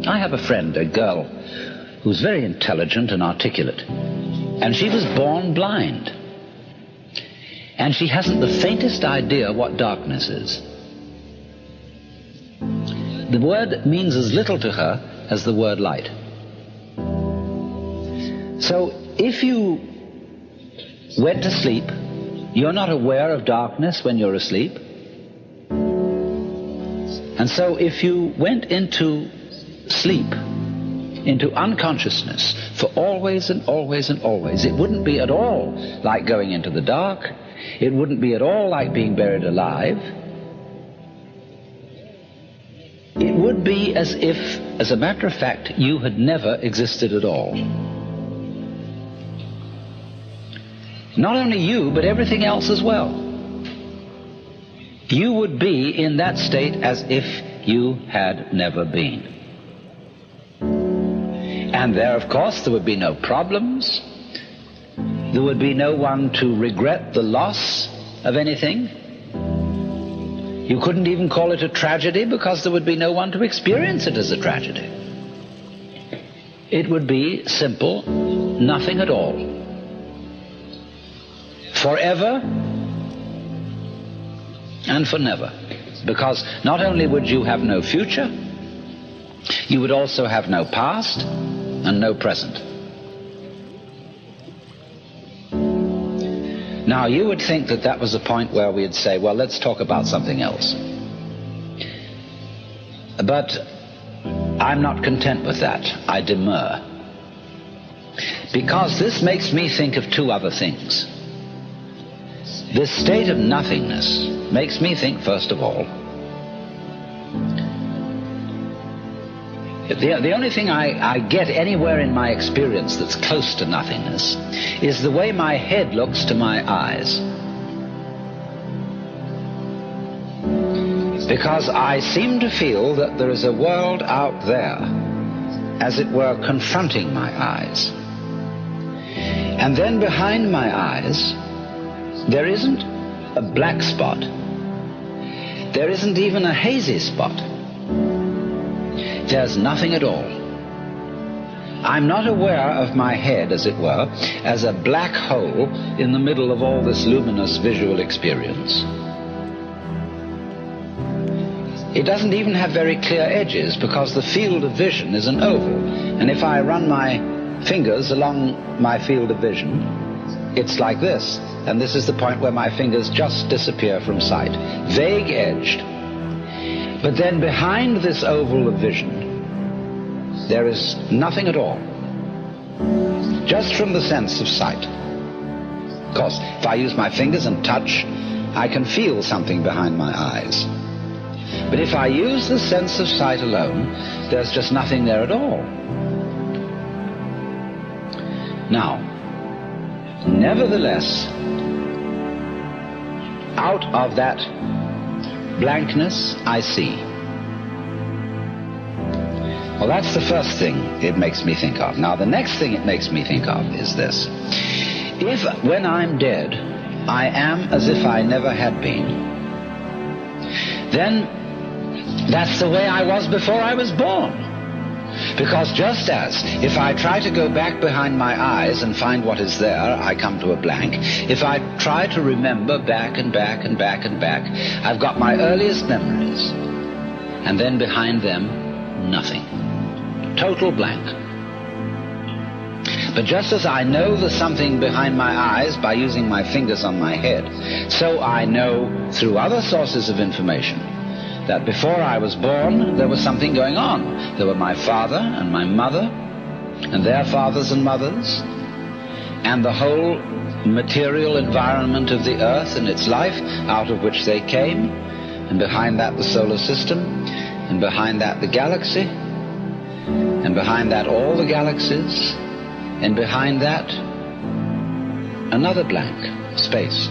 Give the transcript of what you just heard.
I have a friend, a girl, who's very intelligent and articulate, and she was born blind. And she hasn't the faintest idea what darkness is. The word means as little to her as the word light. So if you went to sleep, you're not aware of darkness when you're asleep. And so if you went into sleep, into unconsciousness for always and always and always, it wouldn't be at all like going into the dark. It wouldn't be at all like being buried alive. It would be as if, as a matter of fact, you had never existed at all. Not only you, but everything else as well. You would be in that state as if you had never been. And there, of course, there would be no problems. There would be no one to regret the loss of anything. You couldn't even call it a tragedy because there would be no one to experience it as a tragedy. It would be simple, nothing at all. Forever and for never. Because not only would you have no future, you would also have no past and no present. Now, you would think that that was a point where we'd say, well, let's talk about something else. But I'm not content with that. I demur. Because this makes me think of two other things. This state of nothingness makes me think, first of all, the only thing I get anywhere in my experience that's close to nothingness is the way my head looks to my eyes. Because I seem to feel that there is a world out there, as it were, confronting my eyes. And then behind my eyes, there isn't a black spot. There isn't even a hazy spot. There's nothing at all. I'm not aware of my head, as it were, as a black hole in the middle of all this luminous visual experience. It doesn't even have very clear edges because the field of vision is an oval. And if I run my fingers along my field of vision, it's like this. And this is the point where my fingers just disappear from sight. Vague edged. But then behind this oval of vision, there is nothing at all. Just from the sense of sight. Of course, if I use my fingers and touch, I can feel something behind my eyes. But if I use the sense of sight alone, there's just nothing there at all. Now, nevertheless, out of that blankness, I see. Well, that's the first thing it makes me think of. Now, the next thing it makes me think of is this. If, when I'm dead, I am as if I never had been, then that's the way I was before I was born. Because just as if I try to go back behind my eyes and find what is there, I come to a blank. If I try to remember back and back and back and back, I've got my earliest memories. And then behind them, nothing. Total blank. But just as I know there's something behind my eyes by using my fingers on my head, so I know through other sources of information that before I was born, there was something going on. There were my father and my mother, and their fathers and mothers, and the whole material environment of the earth and its life out of which they came, and behind that the solar system, and behind that the galaxy, and behind that all the galaxies, and behind that another blank, space.